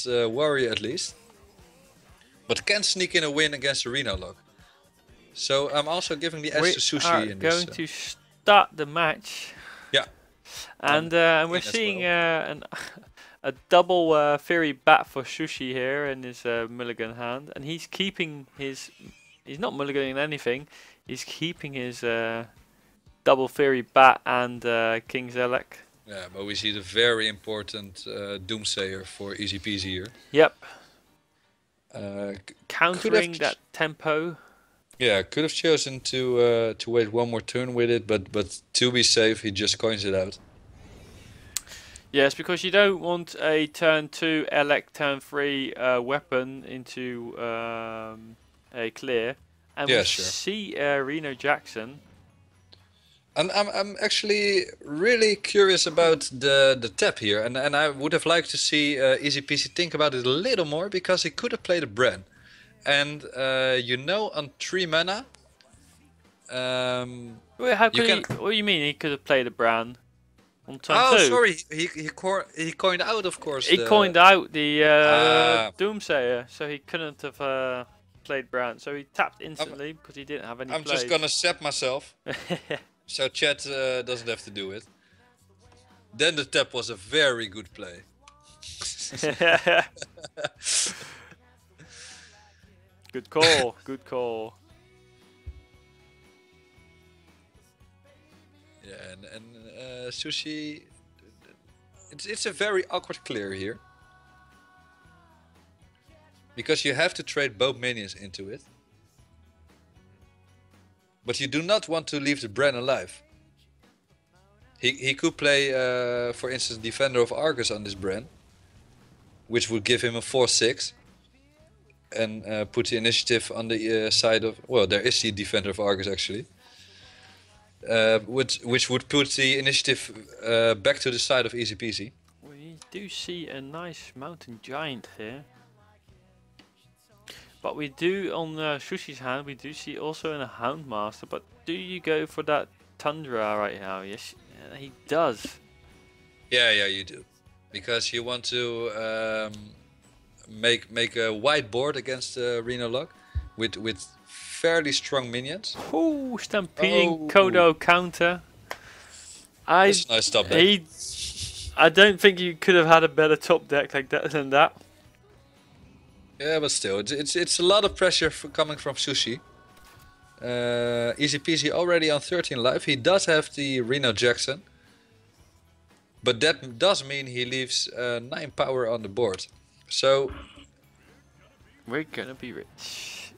warrior at least. But can sneak in a win against the Reno log. So I'm also giving the edge to Sushi in this. We are going to start the match. Yeah. And we're seeing a double Fury Bat for Sushi here in his mulligan hand. And he's keeping his... He's not mulliganing anything. He's keeping his double Fury Bat and King's Elec. Yeah, but we see the very important Doomsayer for EasyPeasy here. Yep. Countering that tempo. Yeah, could have chosen to wait one more turn with it, but to be safe, he just coins it out. Yes, because you don't want a turn 2 Elec, turn 3 weapon into a clear. And yeah, we sure. see Reno Jackson. I'm actually really curious about the tap here, and I would have liked to see EasyPeasy think about it a little more, because he could have played a Bran, and on 3 mana. Wait, how could he? What do you mean he could have played a Bran on turn 2? Oh, sorry, he coined out, of course. He coined out the Doomsayer, so he couldn't have played Bran. So he tapped instantly because he didn't have any. I'm plays. just gonna set myself. So chat doesn't have to do it. Then the tap was a very good play. Good call, good call. Yeah, and Sushi, it's a very awkward clear here. Because you have to trade both minions into it. But you do not want to leave the Bran alive. He could play, for instance, Defender of Argus on this Bran, which would give him a 4/6, and put the initiative on the side of... Well, there is the Defender of Argus actually. Which would put the initiative back to the side of EasyPeasy. We do see a nice Mountain Giant here. But we do, on Sushi's hand, we do see also in a Houndmaster. But do you go for that Tundra right now? Yes, he does. Yeah, you do. Because you want to make a wide board against Reno log with fairly strong minions. Oh, Stampeding Kodo counter. That's a nice top deck. I don't think you could have had a better top deck like that than that. Yeah, but still, it's a lot of pressure coming from Sushi. EasyPeasy already on 13 life. He does have the Reno Jackson, but that does mean he leaves 9 power on the board. So we're gonna be rich.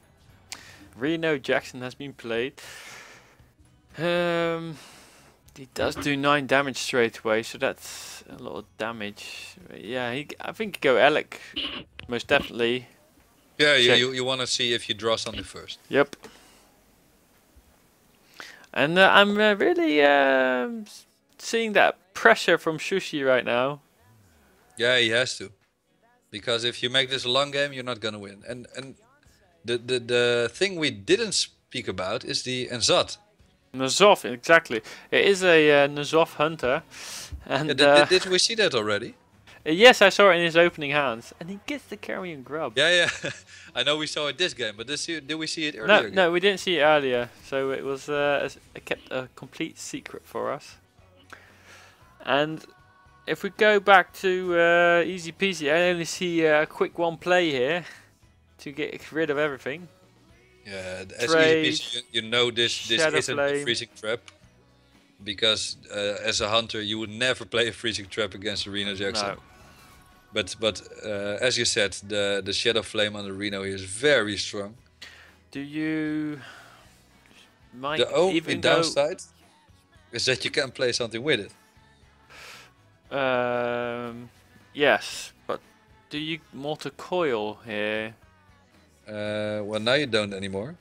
Reno Jackson has been played. He does do 9 damage straight away, so that's a lot of damage. Yeah, I think you go Elec, most definitely. Yeah, you want to see if you draw something first. Yep. And I'm really seeing that pressure from Sushi right now. Yeah, he has to, because if you make this a long game, you're not gonna win. And the thing we didn't speak about is the N'Zoth. N'Zoth, exactly. It is a N'Zoth hunter. And did we see that already? Yes, I saw it in his opening hands, and he gets the carrion grub. Yeah. I know we saw it this game, but did we see it earlier? No, we didn't see it earlier, so it was kept a complete secret for us. And if we go back to EasyPeasy, I only see a quick one play here to get rid of everything. Yeah, as EasyPeasy, you know this isn't a freezing trap. Because as a hunter, you would never play a freezing trap against a Reno Jackson. No. But as you said, the Shadow Flame on the Reno here is very strong. Do you... The only downside is that you can play something with it. Yes, but do you mortar coil here? Well, now you don't anymore.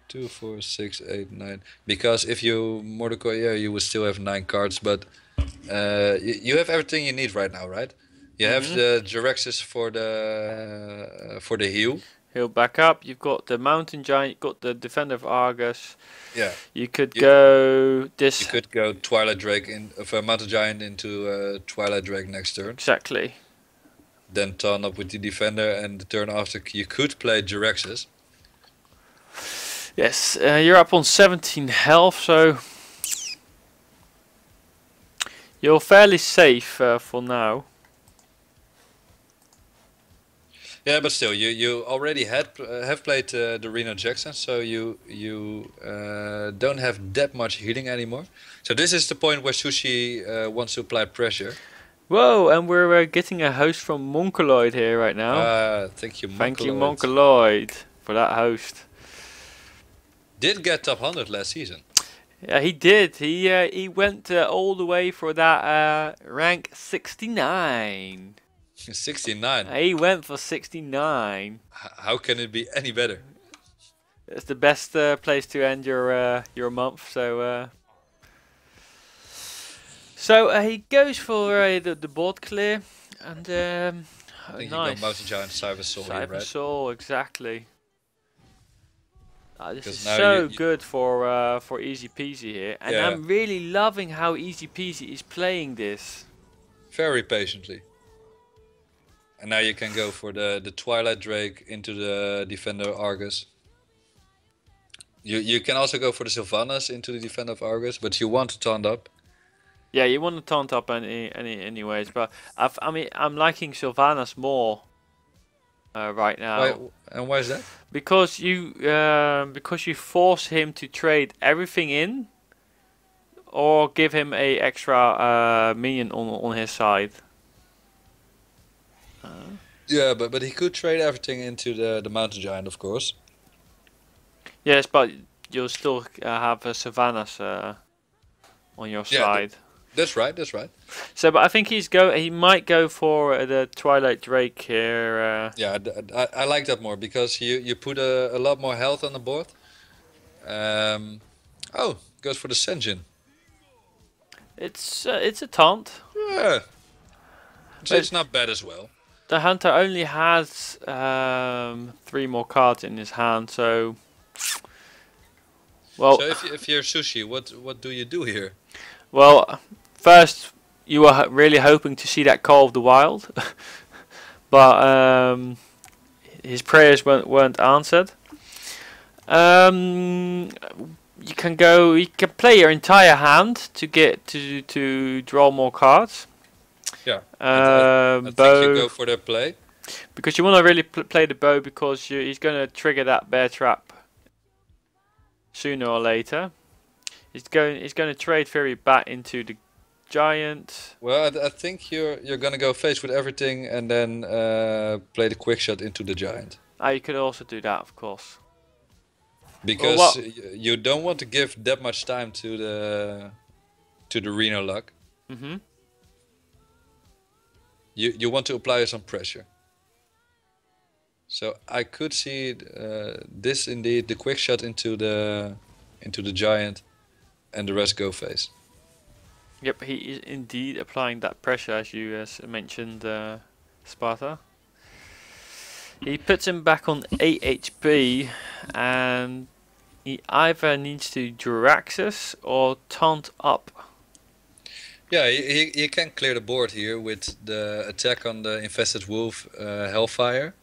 Two, 4, 6, 8, 9. Because if you mortar coil, yeah, you would still have 9 cards, but you have everything you need right now, right? You have the Jiraxis for the heal. He'll back up. You've got the Mountain Giant. You've got the Defender of Argus. Yeah. You could go this. You could go Twilight Drake for Mountain Giant into Twilight Drake next turn. Exactly. Then taunt up with the Defender, and the turn after you could play Jiraxis. Yes, you're up on 17 health, so you're fairly safe for now. Yeah, but still, you already have played the Reno Jackson, so you don't have that much healing anymore. So this is the point where Sushi wants to apply pressure. Whoa, and we're getting a host from Mongoloid here right now. Thank you, Mongoloid. Thank you, Mongoloid, for that host. Did get top 100 last season. Yeah, he did. He went all the way for that rank 69. 69. He went for 69. How can it be any better? It's the best place to end your month. So he goes for the board clear, and I think nice. you go Mountain Giant, Cyber Soul here, right? Cyber Soul, exactly. This is now so you good for EasyPeasy here, and Yeah. I'm really loving how EasyPeasy is playing this. Very patiently. And now you can go for the Twilight Drake into the Defender Argus. You can also go for the Sylvanas into the Defender of Argus, but you want to taunt up. Yeah, you want to taunt up anyways, but I'm liking Sylvanas more right now. Why is that? Because you force him to trade everything in, or give him a extra minion on his side. Yeah, but he could trade everything into the Mountain Giant, of course. Yes, but you'll still have Sylvanas on your side. That's right. That's right. So, but I think he might go for the Twilight Drake here. Yeah, I like that more because you put a lot more health on the board. Oh, goes for the Senjin. It's a taunt. Yeah, it's not bad as well. The hunter only has 3 more cards in his hand, so well. So if you're Sushi, what do you do here? Well, first you were really hoping to see that Call of the Wild, but his prayers weren't answered. You can play your entire hand to get to draw more cards. Yeah, I think you go for the play. Because you want to really play the bow, because he's going to trigger that bear trap sooner or later. He's going to trade Fury back into the Giant. Well, I think you're gonna go face with everything and then play the quick shot into the Giant. You could also do that, of course. Because you don't want to give that much time to the Reno luck. Mm-hmm. You want to apply some pressure. So I could see this indeed, the quick shot into the Giant, and the rest go face. Yep, he is indeed applying that pressure, as you mentioned, Sparta. He puts him back on 8 HP, and he either needs to Jiraxis or taunt up. Yeah, he can clear the board here with the attack on the Infested Wolf Hellfire.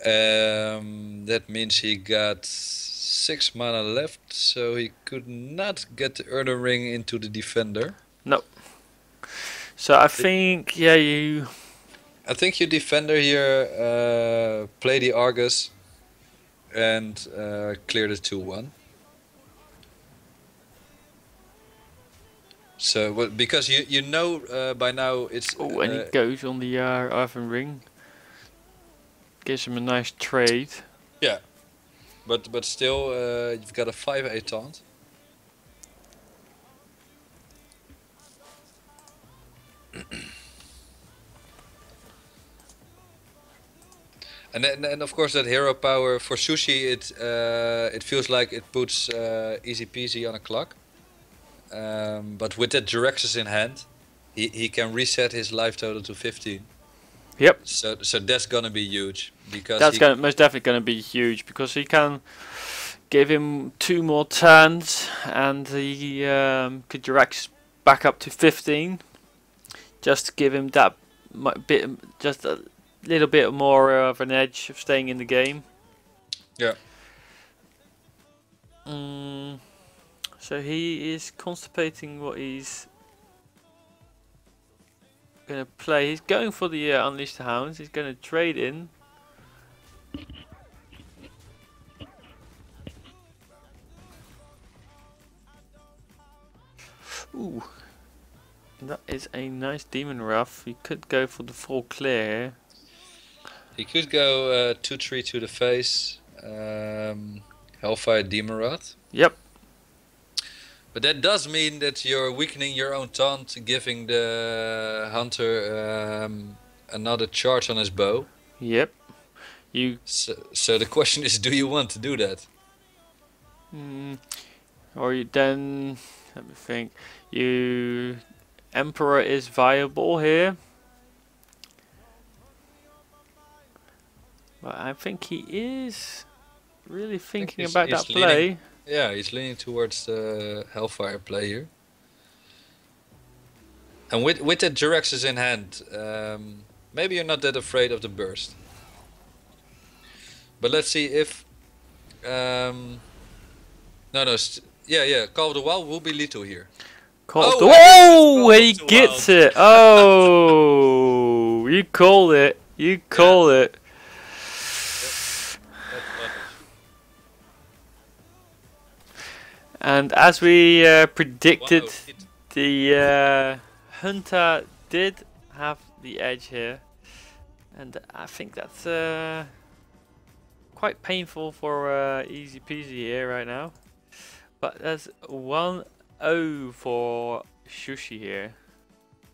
That means he got 6 mana left, so he could not get the Elden Ring into the Defender. No. So I think, yeah, I think your Defender here play the Argus and clear the 2-1. So, well, because you know by now it's... Oh, and he goes on the Elden Ring. Gives him a nice trade. Yeah. But still, you've got a 5-8 taunt. And of course that hero power for Sushi, it feels like it puts EasyPeasy on a clock. But with that Jiraxis in hand, he can reset his life total to 15. Yep. So that's gonna be huge because That's most definitely gonna be huge because he can give him 2 more turns and he could direct back up to 15. Just to give him that bit, just a little bit more of an edge of staying in the game. Yeah. So he is constipating what he's gonna play. He's going for the Unleash the Hounds. He's gonna trade in. Ooh, that is a nice Demon Rough. He could go for the full clear. He could go 2-3 to the face. Hellfire Demon Rod. Yep. But that does mean that you're weakening your own taunt, giving the hunter another charge on his bow. Yep. So the question is, do you want to do that? Or you then, let me think. Emperor is viable here. But I think he is really thinking about that play. Yeah, he's leaning towards the Hellfire play here. And with the Jiraxes in hand, maybe you're not that afraid of the burst. But let's see if... yeah, Call of the Wild will be lethal here. Oh, he gets it! Oh, you called it. You called it. And as we predicted, the hunter did have the edge here, and I think that's quite painful for EasyPeasy here right now. But that's 1-0 for Zjoesie here.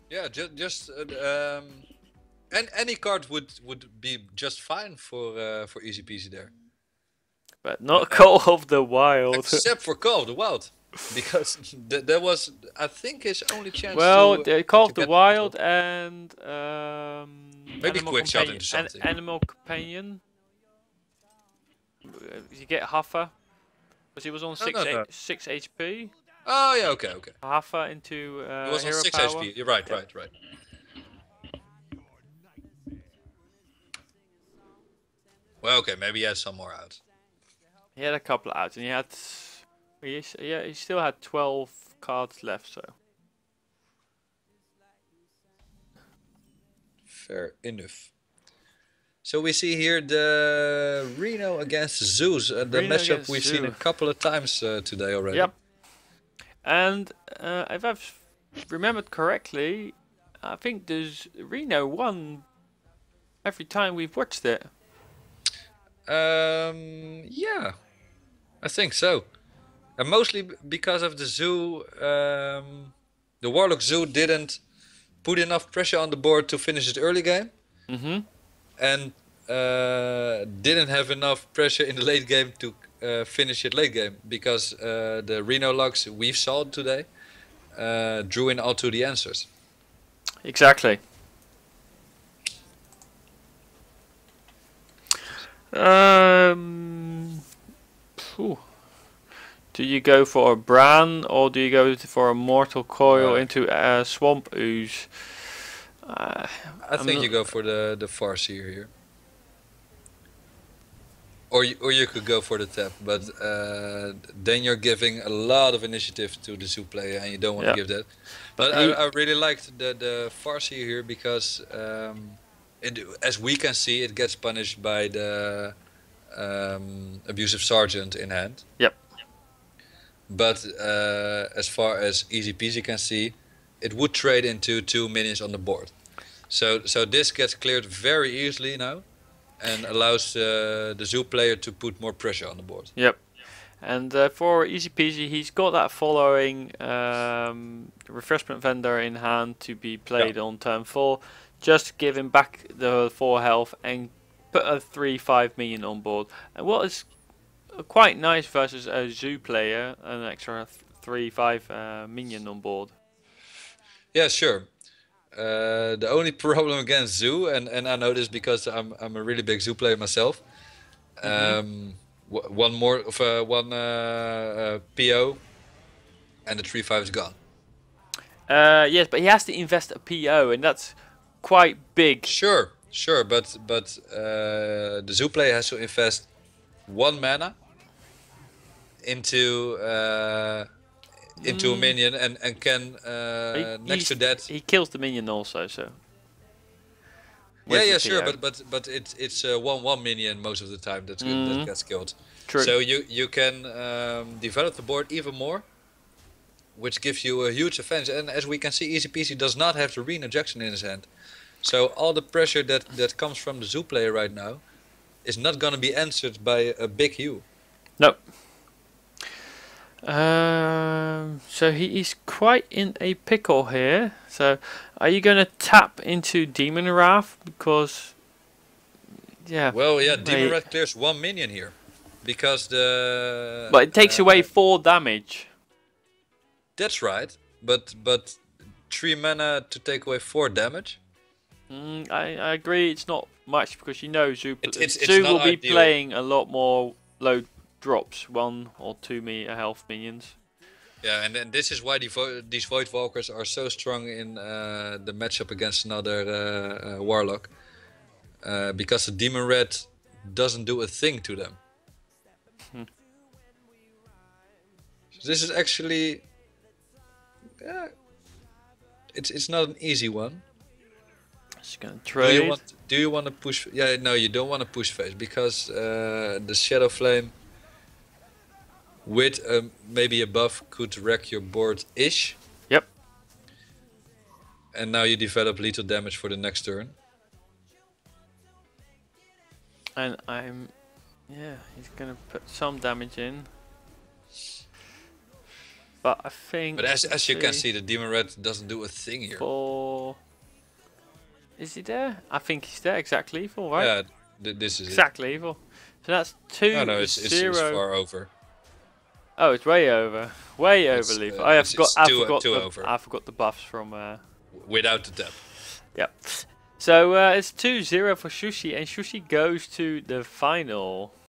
Yeah, just and any card would be just fine for EasyPeasy there. But not Call of the Wild. Except for Call of the Wild, because that was, I think, his only chance. Well, Call of the Wild and maybe quick shot into something. Animal Companion. You get Huffer, because he was on 6 HP. Oh yeah, okay. Huffer into he was on hero 6 power. HP. You're right. Well, okay, maybe he had some more out. He had a couple out, and he still had 12 cards left. So fair enough. So we see here the Reno against Zeus, the matchup we've seen a couple of times today already. Yep. And if I've remembered correctly, I think Reno won every time we've watched it. Yeah, I think so. And mostly because of the Zoo, the Warlock Zoo didn't put enough pressure on the board to finish it early game. And didn't have enough pressure in the late game to finish it late game, because the Reno Lux we saw today drew in all to the answers. Exactly. Do you go for a Bran, or do you go for a Mortal Coil into a Swamp Ooze? I think you go for the Farseer here. Or you could go for the tap, but then you're giving a lot of initiative to the Zoo player, and you don't want to give that. But I really liked the Farseer here, because as we can see, it gets punished by the Abusive Sergeant in hand. Yep. But as far as EasyPeasy can see, it would trade into 2 minions on the board. So this gets cleared very easily now, and allows the Zoo player to put more pressure on the board. Yep. And for EasyPeasy, he's got that following Refreshment Vendor in hand to be played on turn 4. Just give him back the 4 health and put a 3-5 minion on board. And what is quite nice versus a Zoo player, an extra 3-5 minion on board. Yeah, sure. The only problem against Zoo, and I know this because I'm a really big Zoo player myself. One more of one PO, and the 3/5 is gone. Yes, but he has to invest a PO, and that's quite big. Sure, but the Zoo player has to invest 1 mana into a minion, and can next to that he kills the minion also. So yeah, sure, but it's 1/1 minion most of the time that gets killed. True. So you can develop the board even more, which gives you a huge advantage. And as we can see, EasyPeasy does not have the Reno Jackson in his hand. So all the pressure that comes from the Zoo player right now is not going to be answered by a big Hue. No. So he is quite in a pickle here. So are you going to tap into Demon Wrath? Because yeah. Well, yeah, Demon Wrath clears 1 minion here, because the. But it takes away 4 damage. That's right, but 3 mana to take away 4 damage. I agree. It's not much because you know Zoo it's will be ideal. playing a lot more low drops, 1 or 2 meter health minions. Yeah, and then this is why these Void Walkers are so strong in the matchup against another Warlock. Because the Demon Red doesn't do a thing to them. So this is actually... it's not an easy one. Just gonna trade. Do you want to push? Yeah, no, you don't want to push face, because the Shadow Flame with maybe a buff could wreck your board ish. Yep. And now you develop lethal damage for the next turn. And he's gonna put some damage in. But I think. But as you can see, the Demon Red doesn't do a thing here. Is he there? I think he's there. Exact lethal, right? Yeah, this is exact lethal. So that's 2 No, it's 0. It's far over. Oh, it's way over. Way over lethal. I forgot the buffs from. Without the tap. Yep. So it's 2-0 for Sushi, and Sushi goes to the final.